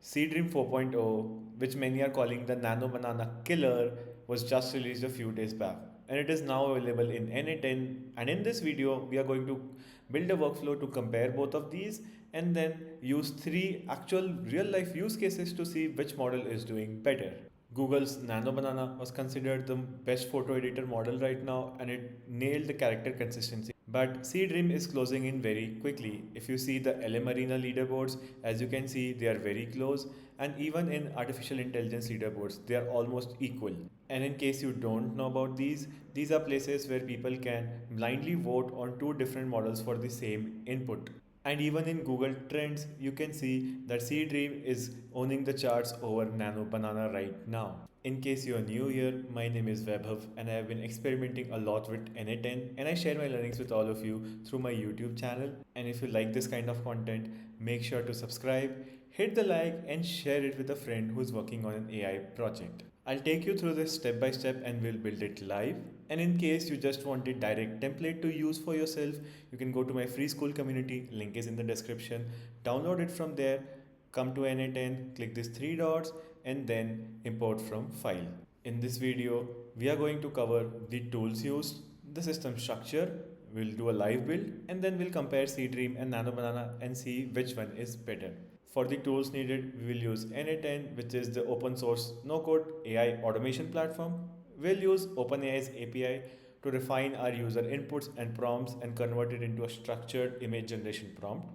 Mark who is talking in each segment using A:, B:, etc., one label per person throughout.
A: SeedReam 4.0, which many are calling the NanoBanana killer, was just released a few days back and it is now available in n8n. And in this video, we are going to build a workflow to compare both of these and then use three actual real life use cases to see which model is doing better. Google's NanoBanana was considered the best photo editor model right now and it nailed the character consistency. But SeedReam is closing in very quickly. If you see the LM Arena leaderboards, as you can see, they are very close, and even in artificial intelligence leaderboards, they are almost equal. And in case you don't know about these are places where people can blindly vote on two different models for the same input. And even in Google Trends, you can see that SeedReam is owning the charts over NanoBanana right now. In case you are new here, my name is Vaibhav and I have been experimenting a lot with n8n and I share my learnings with all of you through my YouTube channel. And if you like this kind of content, make sure to subscribe, hit the like and share it with a friend who's working on an AI project. I'll take you through this step by step and we'll build it live. And in case you just want a direct template to use for yourself, you can go to my free school community, link is in the description, download it from there, come to n8n, click these three dots and then import from file. In this video, we are going to cover the tools used, the system structure, we'll do a live build and then we'll compare SeedReam and NanoBanana and see which one is better. For the tools needed, we will use n8n, which is the open source no-code AI automation platform. We'll use OpenAI's API to refine our user inputs and prompts and convert it into a structured image generation prompt.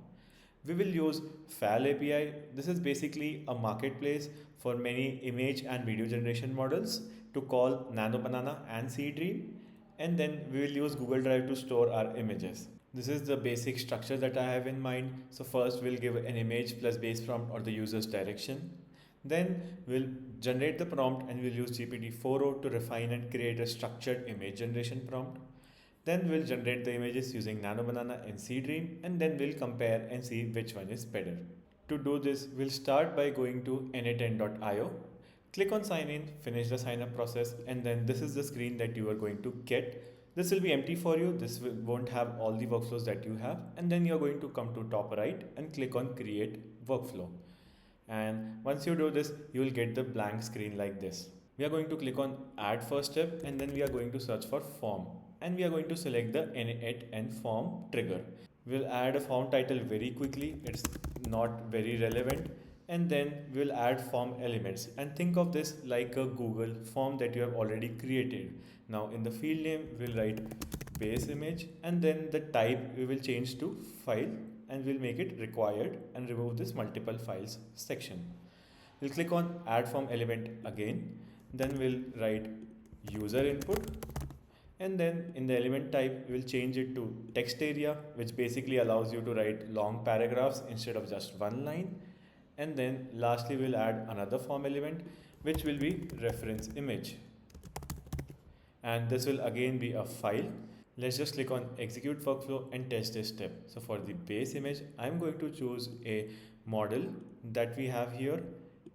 A: We will use FAL API. This is basically a marketplace for many image and video generation models to call NanoBanana and SeedReam. And then we will use Google Drive to store our images. This is the basic structure that I have in mind. So first we'll give an image plus base prompt or the user's direction. Then we'll generate the prompt and we'll use GPT-4o to refine and create a structured image generation prompt. Then we'll generate the images using NanoBanana and SeedReam and then we'll compare and see which one is better. To do this, we'll start by going to n8n.io. Click on sign in, finish the sign up process and then this is the screen that you are going to get. This will be empty for you. This won't have all the workflows that you have. And then you're going to come to top right and click on create workflow. And once you do this, you will get the blank screen like this. We are going to click on add first step and then we are going to search for form. And we are going to select the n8n form trigger. We'll add a form title very quickly. It's not very relevant. And then we'll add form elements and think of this like a Google form that you have already created. Now in the field name we'll write base image and then the type we will change to file and we'll make it required and remove this multiple files section. We'll click on add form element again, then we'll write user input and then in the element type we'll change it to text area, which basically allows you to write long paragraphs instead of just one line. And then lastly we'll add another form element which will be reference image and this will again be a file. Let's just click on execute workflow and test this step. So for the base image I'm going to choose a model that we have here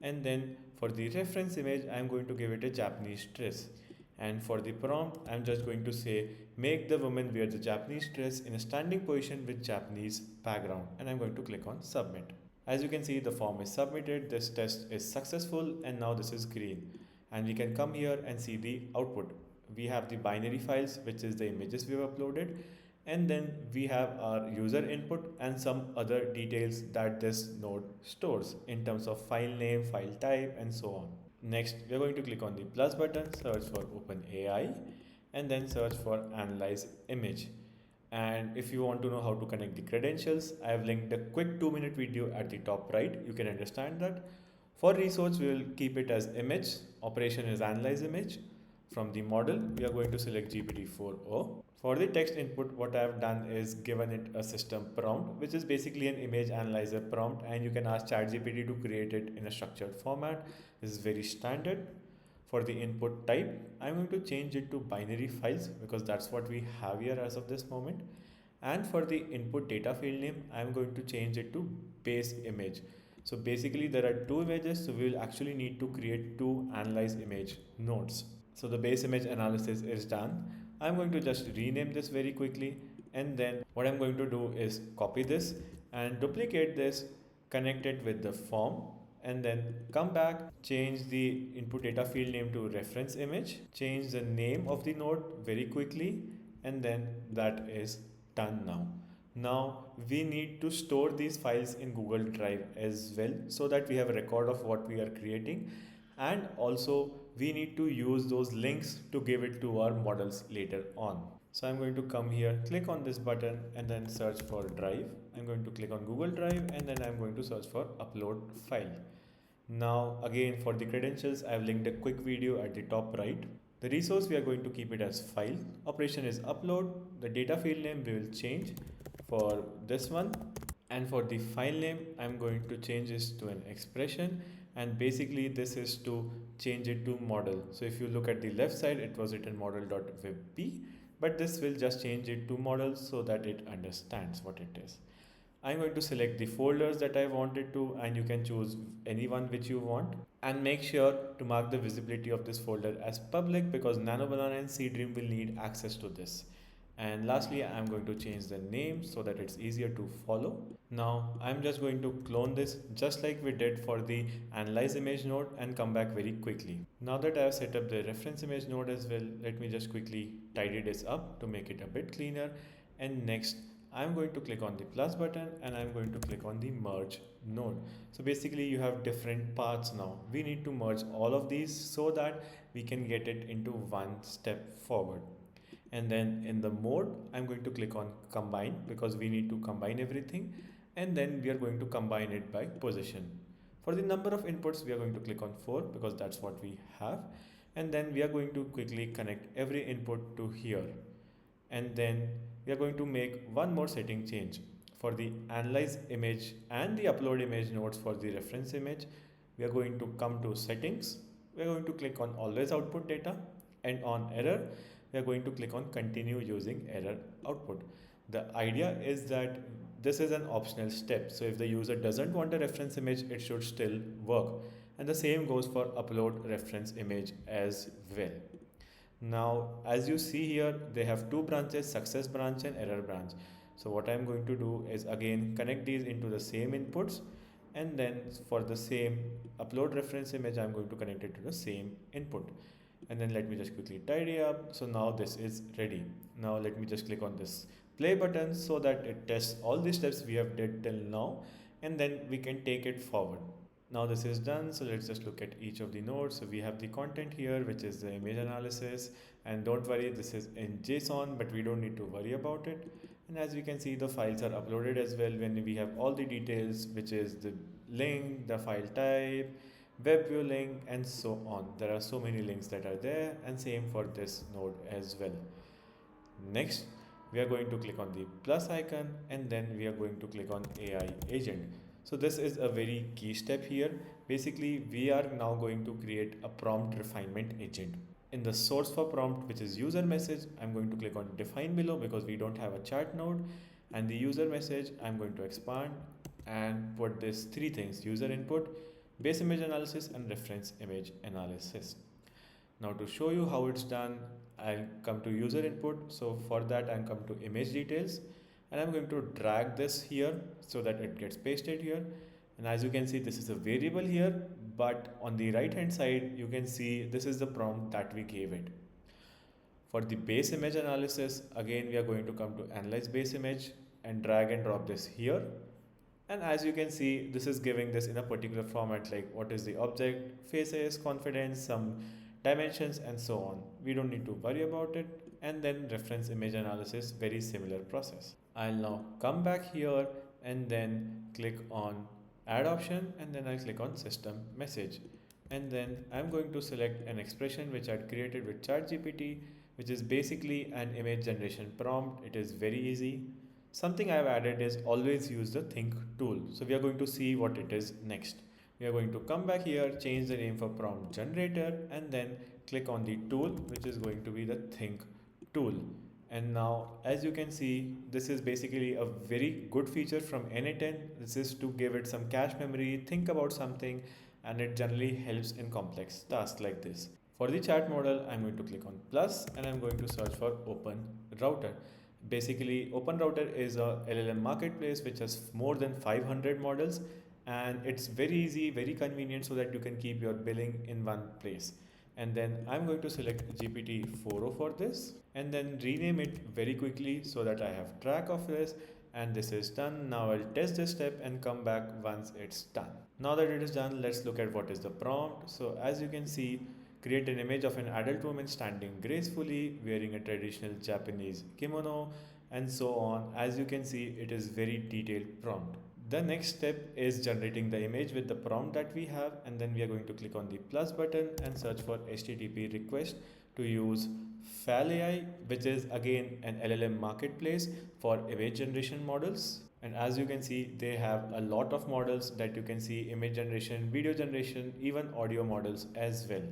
A: and then for the reference image I'm going to give it a Japanese dress and for the prompt I'm just going to say make the woman wear the Japanese dress in a standing position with Japanese background and I'm going to click on submit. As you can see, the form is submitted, this test is successful and now this is green. And we can come here and see the output. We have the binary files, which is the images we have uploaded. And then we have our user input and some other details that this node stores in terms of file name, file type and so on. Next, we are going to click on the plus button, search for OpenAI and then search for analyze image. And if you want to know how to connect the credentials, I have linked a quick 2-minute video at the top right. You can understand that. For resource, we will keep it as image. Operation is analyze image. From the model, we are going to select GPT-4o. For the text input, what I have done is given it a system prompt, which is basically an image analyzer prompt. And you can ask ChatGPT to create it in a structured format. This is very standard. For the input type, I'm going to change it to binary files because that's what we have here as of this moment. And for the input data field name, I'm going to change it to base image. So basically there are two images, so we will actually need to create two analyze image nodes. So the base image analysis is done. I'm going to just rename this very quickly and then what I'm going to do is copy this and duplicate this, connect it with the form and then come back, change the input data field name to reference image, change the name of the node very quickly, and then that is done now. Now we need to store these files in Google Drive as well so that we have a record of what we are creating, and also we need to use those links to give it to our models later on. So I'm going to come here, click on this button and then search for Drive. I'm going to click on Google Drive and then I'm going to search for upload file. Now again, for the credentials, I've linked a quick video at the top right. The resource, we are going to keep it as file. Operation is upload. The data field name we will change for this one. And for the file name, I'm going to change this to an expression, and basically this is to change it to model. So if you look at the left side, it was written model.webp, but this will just change it to model so that it understands what it is. I'm going to select the folders that I wanted to, and you can choose any one which you want, and make sure to mark the visibility of this folder as public because NanoBanana and SeedReam will need access to this. And lastly, I'm going to change the name so that it's easier to follow. Now I'm just going to clone this just like we did for the analyze image node and come back very quickly. Now that I have set up the reference image node as well, let me just quickly tidy this up to make it a bit cleaner. And next, I'm going to click on the plus button and I'm going to click on the merge node. So basically you have different paths now. We need to merge all of these so that we can get it into one step forward. And then in the mode, I'm going to click on combine because we need to combine everything, and then we are going to combine it by position. For the number of inputs, we are going to click on 4 because that's what we have, and then we are going to quickly connect every input to here, and then we are going to make one more setting change. For the analyze image and the upload image nodes for the reference image, we are going to come to settings, we are going to click on always output data, and on error we are going to click on continue using error output. The idea is that this is an optional step, so if the user doesn't want a reference image, it should still work, and the same goes for upload reference image as well. Now as you see here, they have two branches, success branch and error branch. So what I'm going to do is again connect these into the same inputs, and then for the same upload reference image, I'm going to connect it to the same input. And then let me just quickly tidy up. So now this is ready. Now let me just click on this play button so that it tests all the steps we have did till now, and then we can take it forward. Now this is done, so let's just look at each of the nodes. So we have the content here, which is the image analysis, and don't worry, this is in JSON, but we don't need to worry about it. And as we can see, the files are uploaded as well when we have all the details, which is the link, the file type, web view link, and so on. There are so many links that are there, and same for this node as well. Next, we are going to click on the plus icon, and then we are going to click on AI agent. So this is a very key step here. Basically, we are now going to create a prompt refinement agent. In the source for prompt, which is user message, I'm going to click on define below because we don't have a chat node, and the user message I'm going to expand and put this three things: user input, base image analysis, and reference image analysis. Now to show you how it's done, I'll come to user input. So for that, I'll come to image details, and I'm going to drag this here so that it gets pasted here. And as you can see, this is a variable here, but on the right hand side, you can see this is the prompt that we gave it. For the base image analysis, again, we are going to come to analyze base image and drag and drop this here. And as you can see, this is giving this in a particular format, like what is the object, faces, confidence, some dimensions, and so on. We don't need to worry about it. And then reference image analysis, very similar process. I'll now come back here and then click on add option, and then I'll click on system message. And then I'm going to select an expression which I'd created with ChatGPT, which is basically an image generation prompt. It is very easy. Something I've added is always use the think tool. So we are going to see what it is next. We are going to come back here, change the name for prompt generator, and then click on the tool, which is going to be the think tool. And now as you can see, this is basically a very good feature from n8n. This is to give it some cache memory, think about something, and it generally helps in complex tasks like this. For the chat model, I'm going to click on plus and I'm going to search for open router. Basically, open router is a LLM marketplace which has more than 500 models, and it's very easy, very convenient, so that you can keep your billing in one place. And then I'm going to select GPT 4.0 for this and then rename it very quickly so that I have track of this. And this is done. Now I'll test this step and come back once it's done. Now that it is done, let's look at what is the prompt. So as you can see, create an image of an adult woman standing gracefully, wearing a traditional Japanese kimono, and so on. As you can see, it is very detailed prompt. The next step is generating the image with the prompt that we have, and then we are going to click on the plus button and search for HTTP request to use FalAI, which is again an LLM marketplace for image generation models. And as you can see, they have a lot of models that you can see: image generation, video generation, even audio models as well.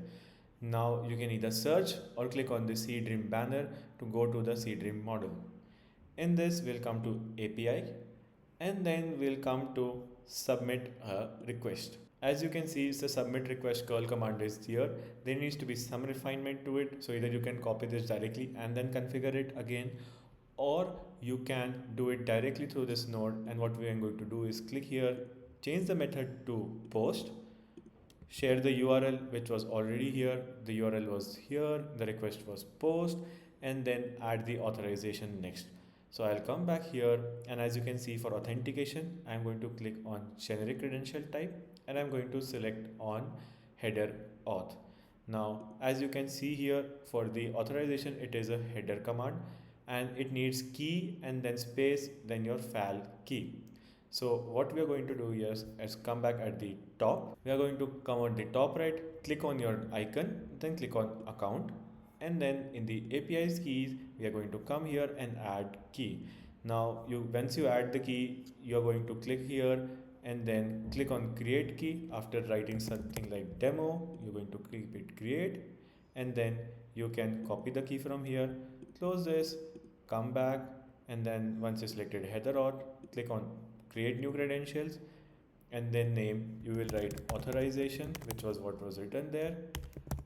A: Now you can either search or click on the SeedReam banner to go to the SeedReam model. In this, we'll come to API and then we'll come to submit a request. As you can see, the submit request curl command is here. There needs to be some refinement to it. So either you can copy this directly and then configure it again, or you can do it directly through this node. And what we are going to do is click here, change the method to post, share the URL which was already here. The URL was here, the request was post, and then add the authorization next. So I'll come back here, and as you can see, for authentication, I'm going to click on generic credential type and I'm going to select on header auth. Now, as you can see here, for the authorization, it is a header command and it needs key and then space, then your fal key. So what we are going to do here is come back at the top. We are going to come at the top right, click on your icon, then click on account. And then in the API's keys, we are going to come here and add key. Now, once you add the key, you are going to click here and then click on create key. After writing something like demo, you're going to click it create, and then you can copy the key from here, close this, come back, and then once you selected header auth, click on create new credentials, and then name, you will write authorization, which was what was written there.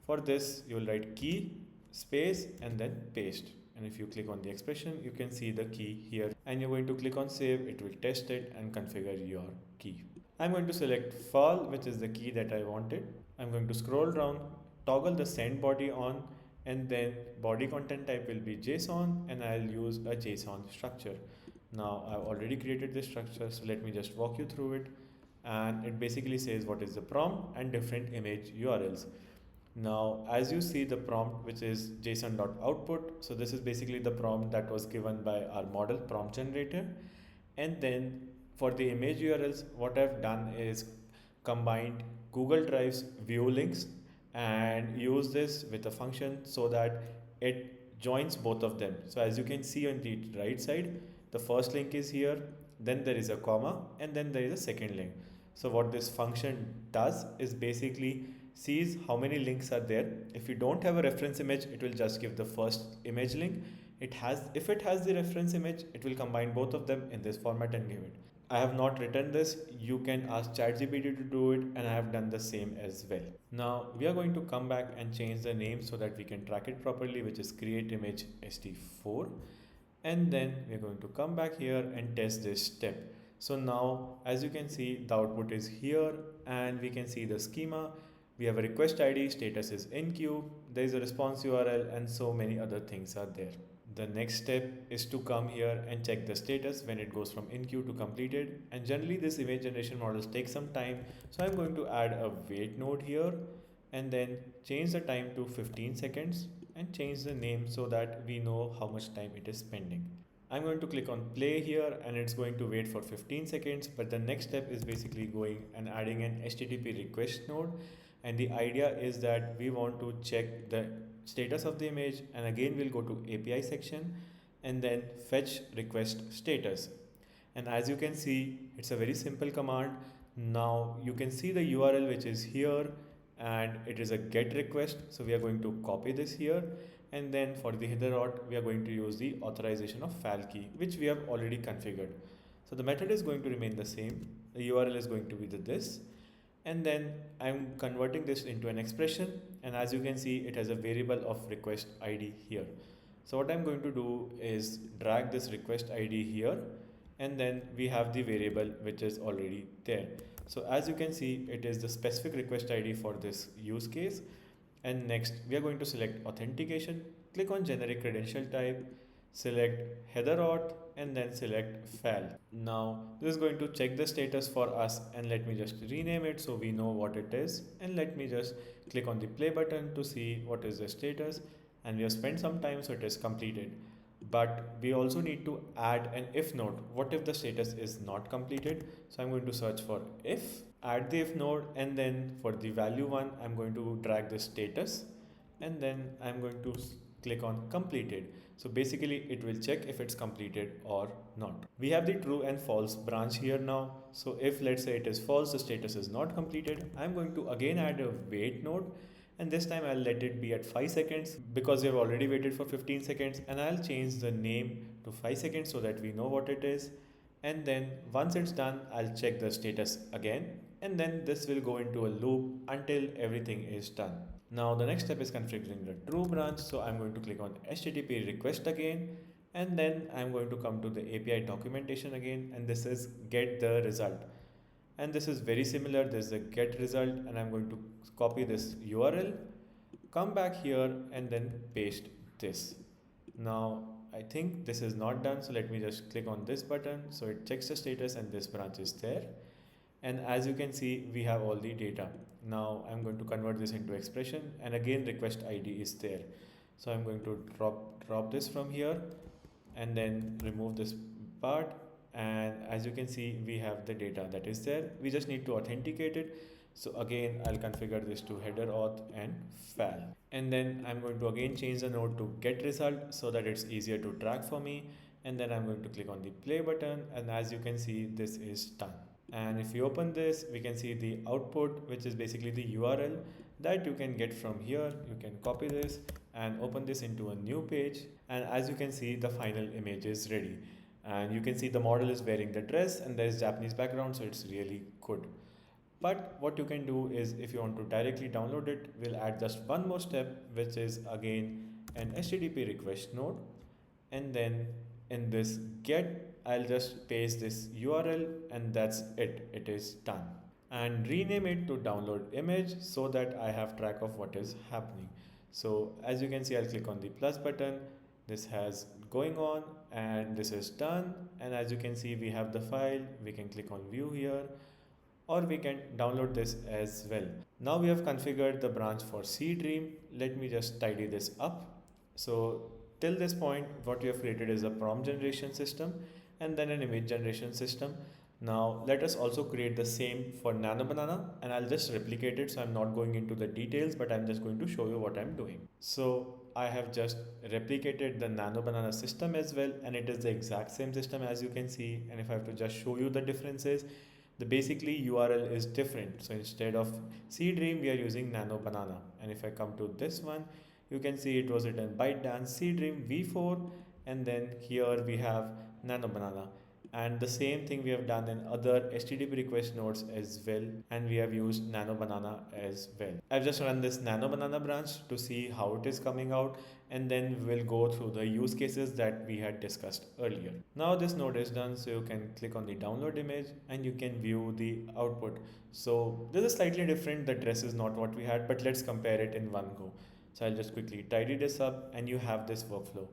A: For this, you will write key, space, and then paste. And if you click on the expression, you can see the key here, and you're going to click on save. It will test it and configure your key. I'm going to select fal, which is the key that I wanted. I'm going to scroll down, toggle the send body on, and then body content type will be JSON, and I'll use a JSON structure. Now I've already created this structure, so let me just walk you through it. And it basically says what is the prompt and different image URLs. Now, as you see the prompt, which is json.output, so this is basically the prompt that was given by our model prompt generator. And then for the image URLs, what I've done is combined Google Drive's view links and use this with a function so that it joins both of them. So as you can see on the right side, the first link is here, then there is a comma, and then there is a second link. So what this function does is basically sees how many links are there. If you don't have a reference image, it will just give the first image link. If it has the reference image, it will combine both of them in this format and give it. I have not written this. You can ask ChatGPT to do it, and I have done the same as well. Now we are going to come back and change the name so that we can track it properly, which is create image st4. And then we're going to come back here and test this step. So now, as you can see, the output is here and we can see the schema. We have a request ID, status is in queue, there is a response URL, and so many other things are there. The next step is to come here and check the status when it goes from in queue to completed. And generally this image generation models take some time. So I'm going to add a wait node here and then change the time to 15 seconds and change the name so that we know how much time it is spending. I'm going to click on play here and it's going to wait for 15 seconds. But the next step is basically going and adding an HTTP request node. And the idea is that we want to check the status of the image, and again we'll go to API section and then fetch request status. And as you can see, it's a very simple command. Now you can see the URL which is here and it is a get request. So we are going to copy this here, and then for the header auth, we are going to use the authorization of fal key, which we have already configured. So the method is going to remain the same. The URL is going to be this. And then I'm converting this into an expression, and as you can see, it has a variable of request ID here. So what I'm going to do is drag this request ID here, and then we have the variable which is already there. So as you can see, it is the specific request ID for this use case. And next, we are going to select authentication. Click on generic credential type, select header auth, and then select fal. Now, this is going to check the status for us, and let me just rename it so we know what it is. And let me just click on the play button to see what is the status. And we have spent some time, so it is completed. But we also need to add an if node. What if the status is not completed? So I'm going to search for if, add the if node, and then for the value one, I'm going to drag the status, and then I'm going to click on completed. So basically it will check if it's completed or not. We have the true and false branch here now. So if let's say it is false, the status is not completed, I'm going to again add a wait node, and this time I'll let it be at 5 seconds because we have already waited for 15 seconds, and I'll change the name to 5 seconds so that we know what it is. And then once it's done, I'll check the status again, and then this will go into a loop until everything is done. Now the next step is configuring the true branch. So I'm going to click on HTTP request again, and then I'm going to come to the API documentation again, and this is get the result. And this is very similar. This is a get result, and I'm going to copy this URL, come back here, and then paste this. Now I think this is not done, so let me just click on this button. So it checks the status and this branch is there. And as you can see, we have all the data. Now I'm going to convert this into expression, and again request ID is there. So I'm going to drop this from here and then remove this part, and as you can see, we have the data that is there. We just need to authenticate it. So again, I'll configure this to header auth and fal, and then I'm going to again change the node to get result so that it's easier to track for me. And then I'm going to click on the play button, and as you can see, this is done. And if you open this, we can see the output, which is basically the URL that you can get from here. You can copy this and open this into a new page, and as you can see, the final image is ready. And you can see the model is wearing the dress and there is Japanese background, so it's really good. But what you can do is, if you want to directly download it, we'll add just one more step, which is again an HTTP request node. And then in this get, I'll just paste this URL, and that's it. It is done. And rename it to download image so that I have track of what is happening. So as you can see, I'll click on the plus button. This has going on, and this is done. And as you can see, we have the file. We can click on view here, or we can download this as well. Now we have configured the branch for SeedReam. Let me just tidy this up. So till this point, what we have created is a prompt generation system and then an image generation system. Now let us also create the same for NanoBanana, and I'll just replicate it. So I'm not going into the details, but I'm just going to show you what I'm doing. So I have just replicated the NanoBanana system as well, and it is the exact same system as you can see. And if I have to just show you the differences, the basically URL is different. So instead of SeedReam, we are using NanoBanana. And if I come to this one, you can see it was written bytedance SeedReam v4, and then here we have NanoBanana. And the same thing we have done in other HTTP request nodes as well, and we have used NanoBanana as well. I've just run this NanoBanana branch to see how it is coming out, and then we'll go through the use cases that we had discussed earlier. Now this node is done, so you can click on the download image and you can view the output. So this is slightly different. The dress is not what we had, but let's compare it in one go. So I'll just quickly tidy this up, and you have this workflow.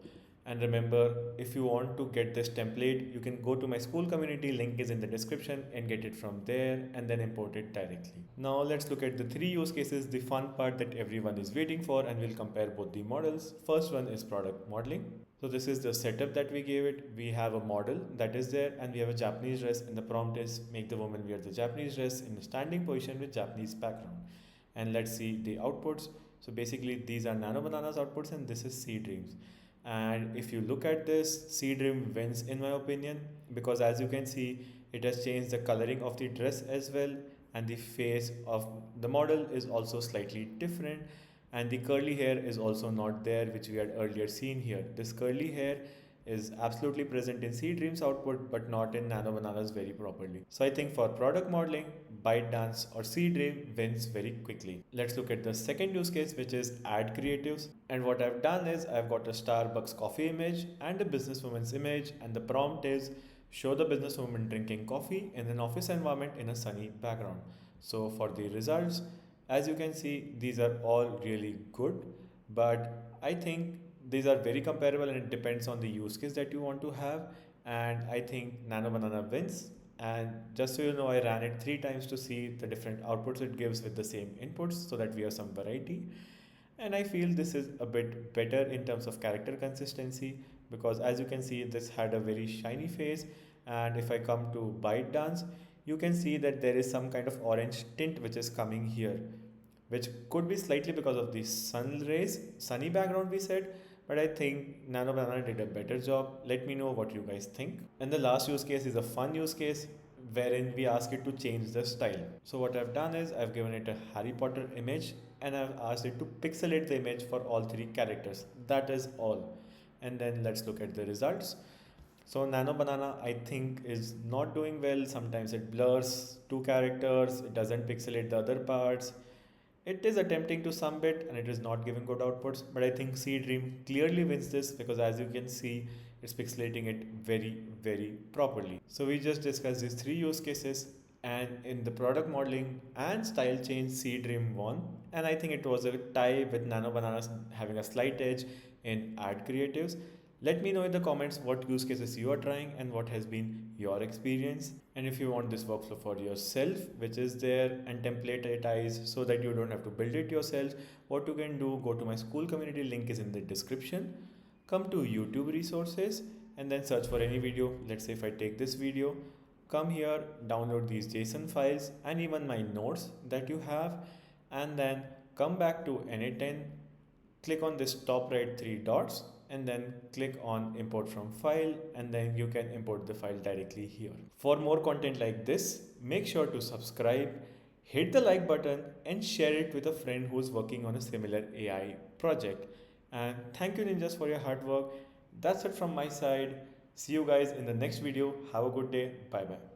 A: And remember, if you want to get this template, you can go to my school community, link is in the description, and get it from there and then import it directly. Now let's look at the three use cases, the fun part that everyone is waiting for, and we'll compare both the models. First one is product modeling. So this is the setup that we gave it. We have a model that is there, and we have a Japanese dress, and the prompt is make the woman wear the Japanese dress in a standing position with Japanese background. And let's see the outputs. So basically these are NanoBanana's outputs, and this is SeedReam's. And if you look at this, SeedReam wins in my opinion, because as you can see, it has changed the coloring of the dress as well, and the face of the model is also slightly different, and the curly hair is also not there, which we had earlier seen here. This curly hair is absolutely present in SeedReam's output, but not in NanoBanana's very properly. So I think for product modeling, ByteDance or SeedReam wins very quickly. Let's look at the second use case, which is ad creatives. And what I've done is I've got a Starbucks coffee image and a businesswoman's image, and the prompt is show the business woman drinking coffee in an office environment in a sunny background. So for the results, as you can see, these are all really good, but I think these are very comparable and it depends on the use case that you want to have. And I think NanoBanana wins. And just so you know, I ran it 3 times to see the different outputs it gives with the same inputs so that we have some variety. And I feel this is a bit better in terms of character consistency because as you can see, this had a very shiny face. And if I come to ByteDance, you can see that there is some kind of orange tint which is coming here, which could be slightly because of the sun rays, sunny background we said, but I think NanoBanana did a better job. Let me know what you guys think. And the last use case is a fun use case wherein we ask it to change the style. So what I've done is I've given it a Harry Potter image and I've asked it to pixelate the image for all 3 characters. That is all. And then let's look at the results. So NanoBanana I think is not doing well. Sometimes it blurs 2 characters, it doesn't pixelate the other parts. It is attempting to some bit and it is not giving good outputs, but I think SeedReam clearly wins this because as you can see, it's pixelating it very properly. So we just discussed these 3 use cases and in the product modeling and style change, SeedReam won. And I think it was a tie with NanoBananas having a slight edge in ad creatives. Let me know in the comments what use cases you are trying and what has been your experience. And if you want this workflow for yourself, which is there and templatized so that you don't have to build it yourself, what you can do, go to my school community, link is in the description. Come to YouTube resources and then search for any video. Let's say if I take this video, come here, download these JSON files and even my notes that you have, and then come back to n8n, click on this top right 3 dots and then click on import from file and then you can import the file directly here. For more content like this, make sure to subscribe, hit the like button and share it with a friend who's working on a similar AI project. And thank you ninjas for your hard work. That's it from my side. See you guys in the next video. Have a good day. Bye bye.